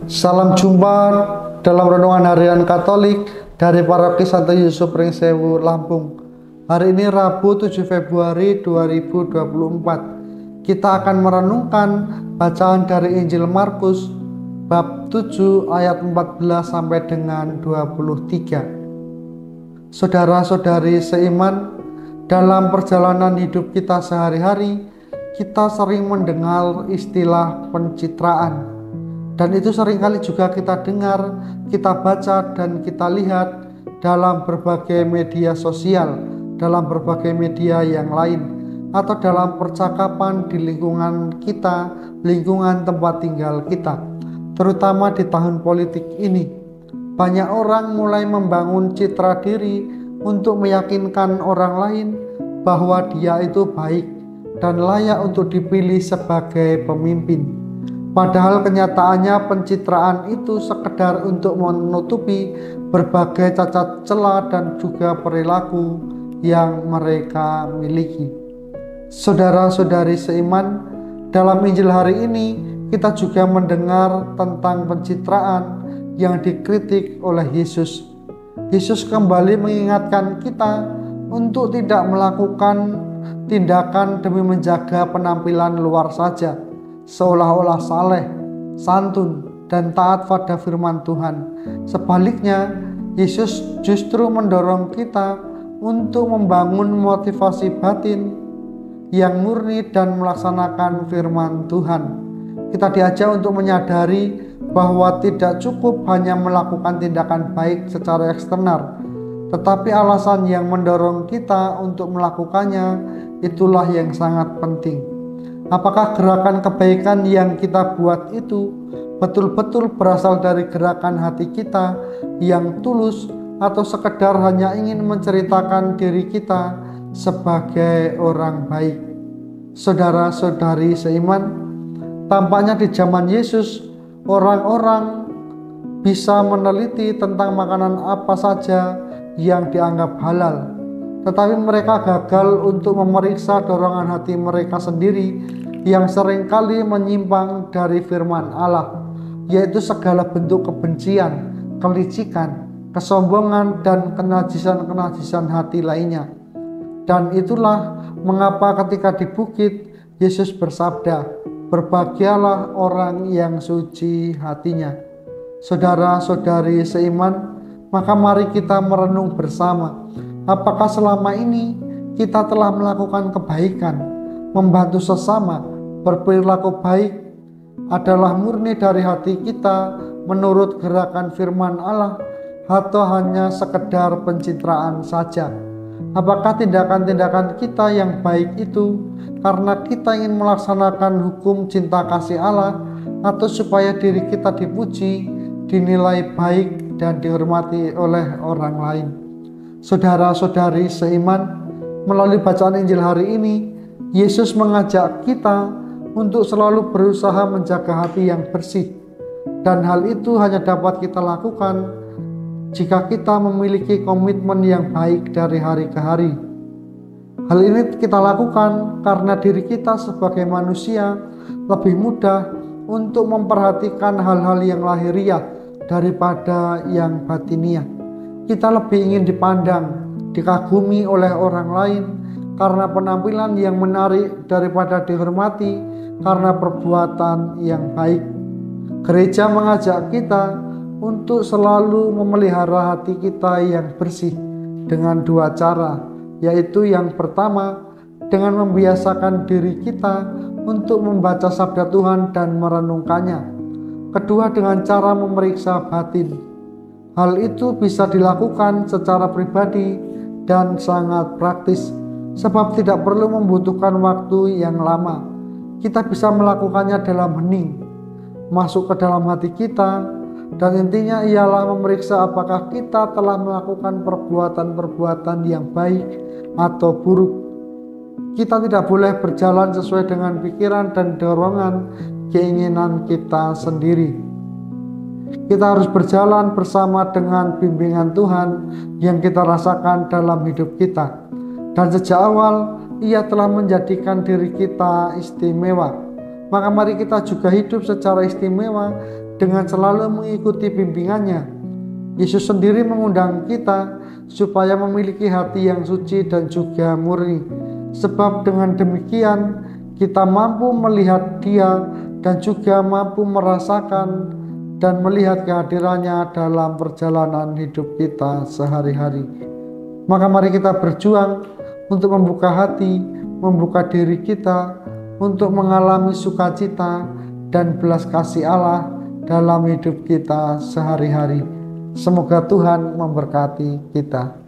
Salam jumpa dalam renungan harian Katolik dari Paroki Santo Yusuf Pringsewu, Lampung. Hari ini Rabu 7 Februari 2024. Kita akan merenungkan bacaan dari Injil Markus bab 7 ayat 14 sampai dengan 23. Saudara-saudari seiman, dalam perjalanan hidup kita sehari-hari, kita sering mendengar istilah pencitraan. Dan itu seringkali juga kita dengar, kita baca, dan kita lihat dalam berbagai media sosial, dalam berbagai media yang lain, atau dalam percakapan di lingkungan kita, lingkungan tempat tinggal kita. Terutama di tahun politik ini, banyak orang mulai membangun citra diri untuk meyakinkan orang lain bahwa dia itu baik dan layak untuk dipilih sebagai pemimpin. Padahal kenyataannya pencitraan itu sekedar untuk menutupi berbagai cacat celah dan juga perilaku yang mereka miliki. Saudara-saudari seiman, dalam Injil hari ini kita juga mendengar tentang pencitraan yang dikritik oleh Yesus. Yesus kembali mengingatkan kita untuk tidak melakukan tindakan demi menjaga penampilan luar saja, seolah-olah saleh, santun, dan taat pada firman Tuhan. Sebaliknya, Yesus justru mendorong kita untuk membangun motivasi batin yang murni dan melaksanakan firman Tuhan. Kita diajak untuk menyadari bahwa tidak cukup hanya melakukan tindakan baik secara eksternal, tetapi alasan yang mendorong kita untuk melakukannya itulah yang sangat penting. Apakah gerakan kebaikan yang kita buat itu betul-betul berasal dari gerakan hati kita yang tulus, atau sekedar hanya ingin menceritakan diri kita sebagai orang baik? Saudara-saudari seiman, tampaknya di zaman Yesus orang-orang bisa meneliti tentang makanan apa saja yang dianggap halal, tetapi mereka gagal untuk memeriksa dorongan hati mereka sendiri yang seringkali menyimpang dari firman Allah, yaitu segala bentuk kebencian, kelicikan, kesombongan, dan kenajisan-kenajisan hati lainnya. Dan itulah mengapa ketika di bukit Yesus bersabda, "Berbahagialah orang yang suci hatinya." Saudara-saudari seiman, maka mari kita merenung bersama. Apakah selama ini kita telah melakukan kebaikan, membantu sesama, berperilaku baik adalah murni dari hati kita menurut gerakan firman Allah, atau hanya sekedar pencitraan saja? Apakah tindakan-tindakan kita yang baik itu karena kita ingin melaksanakan hukum cinta kasih Allah, atau supaya diri kita dipuji, dinilai baik, dan dihormati oleh orang lain? Saudara-saudari seiman, melalui bacaan Injil hari ini, Yesus mengajak kita untuk selalu berusaha menjaga hati yang bersih. Dan hal itu hanya dapat kita lakukan jika kita memiliki komitmen yang baik dari hari ke hari. Hal ini kita lakukan karena diri kita sebagai manusia lebih mudah untuk memperhatikan hal-hal yang lahiriah daripada yang batiniah. Kita lebih ingin dipandang, dikagumi oleh orang lain karena penampilan yang menarik daripada dihormati karena perbuatan yang baik. Gereja mengajak kita untuk selalu memelihara hati kita yang bersih dengan dua cara, yaitu yang pertama dengan membiasakan diri kita untuk membaca sabda Tuhan dan merenungkannya. Kedua, dengan cara memeriksa batin. Hal itu bisa dilakukan secara pribadi dan sangat praktis, sebab tidak perlu membutuhkan waktu yang lama. Kita bisa melakukannya dalam hening, masuk ke dalam hati kita, dan intinya ialah memeriksa apakah kita telah melakukan perbuatan-perbuatan yang baik atau buruk. Kita tidak boleh berjalan sesuai dengan pikiran dan dorongan keinginan kita sendiri. Kita harus berjalan bersama dengan bimbingan Tuhan yang kita rasakan dalam hidup kita. Dan sejak awal, Ia telah menjadikan diri kita istimewa. Maka mari kita juga hidup secara istimewa dengan selalu mengikuti bimbingannya. Yesus sendiri mengundang kita supaya memiliki hati yang suci dan juga murni. Sebab dengan demikian kita mampu melihat Dia dan juga mampu merasakan dan melihat kehadirannya dalam perjalanan hidup kita sehari-hari. Maka mari kita berjuang untuk membuka hati, membuka diri kita untuk mengalami sukacita dan belas kasih Allah dalam hidup kita sehari-hari. Semoga Tuhan memberkati kita.